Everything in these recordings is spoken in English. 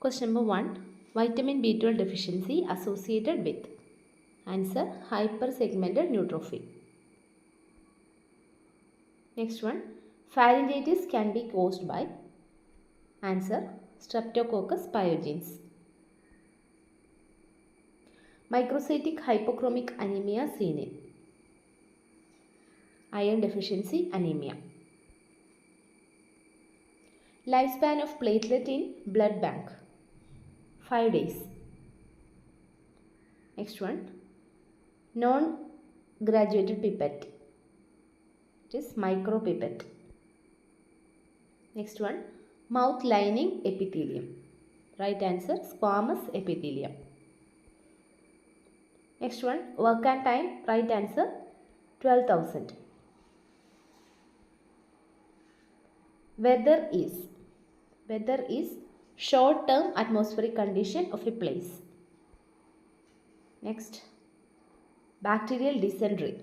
Question number 1. Vitamin B12 deficiency associated with. Answer: hypersegmented neutrophy. Next one. Pharyngitis can be caused by. Answer: Streptococcus pyogenes. Microcytic hypochromic anemia seen in. Iron deficiency anemia. Lifespan of platelet in blood bank: 5 days. Next one. Non-graduated pipette. It is micropipette. Next one. Mouth lining epithelium. Right answer: squamous epithelium. Next one. Work and time. Right answer: 12,000. Weather is short-term atmospheric condition of a place. Next. Bacterial dysentery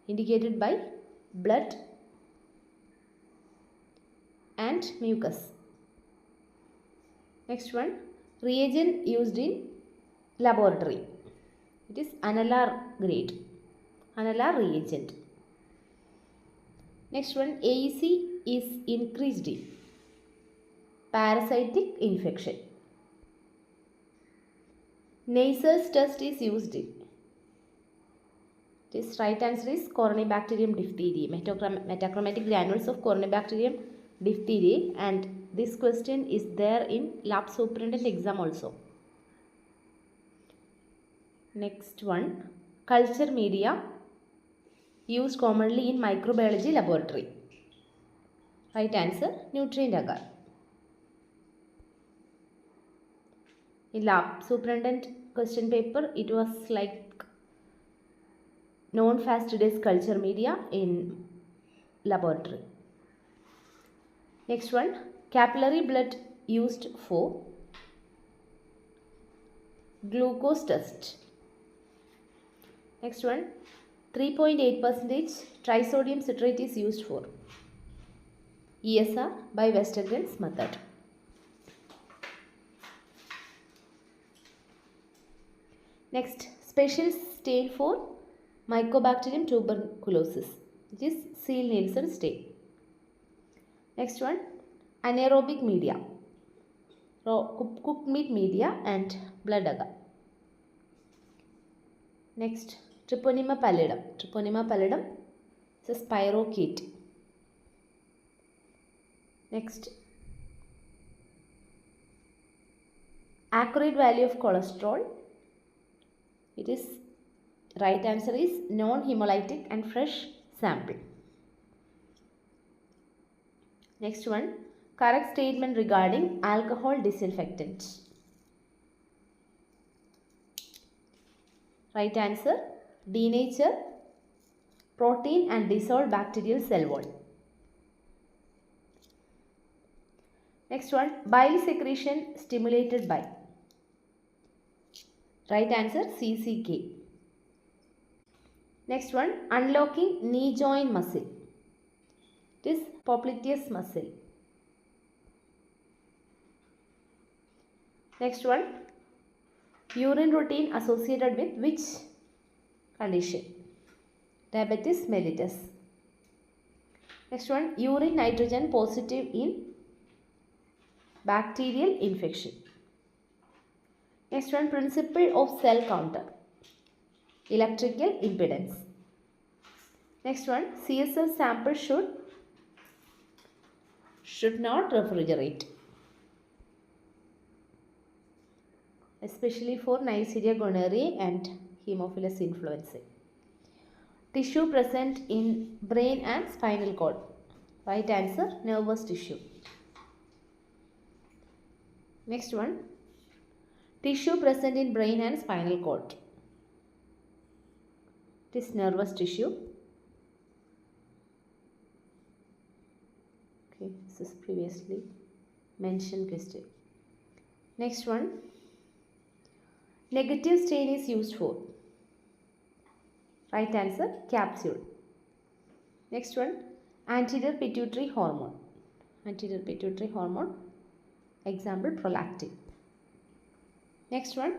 indicated by blood and mucus. Next one. Reagent used in laboratory. It is annular grade, annular reagent. Next one. AEC is increased in parasitic infection. Neisser's test is used in. This right answer is Corynebacterium diphtheriae, metachromatic granules of Corynebacterium diphtheriae, and this question is there in lab superintendent exam also. Next one. Culture media used commonly in microbiology laboratory. Right answer: nutrient agar. In lab superintendent question paper, it was like non-fastidase culture media in laboratory. Next one. Capillary blood used for glucose test. Next one. 3.8% trisodium citrate is used for ESR by Westergren's method. Next. Special stain for Mycobacterium tuberculosis. It is Seale-Nielsen stain. Next one. Anaerobic media, cooked meat media and blood agar. Next. Treponema pallidum. Treponema pallidum is a spirochete. Next. Accurate value of cholesterol. It is right answer is non-hemolytic and fresh sample. Next one. Correct statement regarding alcohol disinfectant. Right answer: denature protein and dissolve bacterial cell wall. Next one. Bile secretion stimulated by. Right answer: CCK. Next one. Unlocking knee joint muscle. It is popliteus muscle. Next one. Urine routine associated with which condition? Diabetes mellitus. Next one. Urine nitrogen positive in bacterial infection. Next one. Principle of cell counter. Electrical impedance. Next one. CSF sample should not refrigerate, especially for Neisseria gonorrhoeae and Haemophilus influenzae. Tissue present in brain and spinal cord. Right answer: nervous tissue. Next one. Tissue present in brain and spinal cord. It is nervous tissue. Okay, this is previously mentioned question. Next one. Negative stain is used for. Right answer: capsule. Next one. Anterior pituitary hormone. Anterior pituitary hormone Example, prolactin. Next one,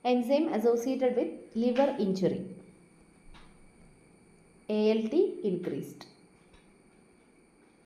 enzyme associated with liver injury. ALT increased.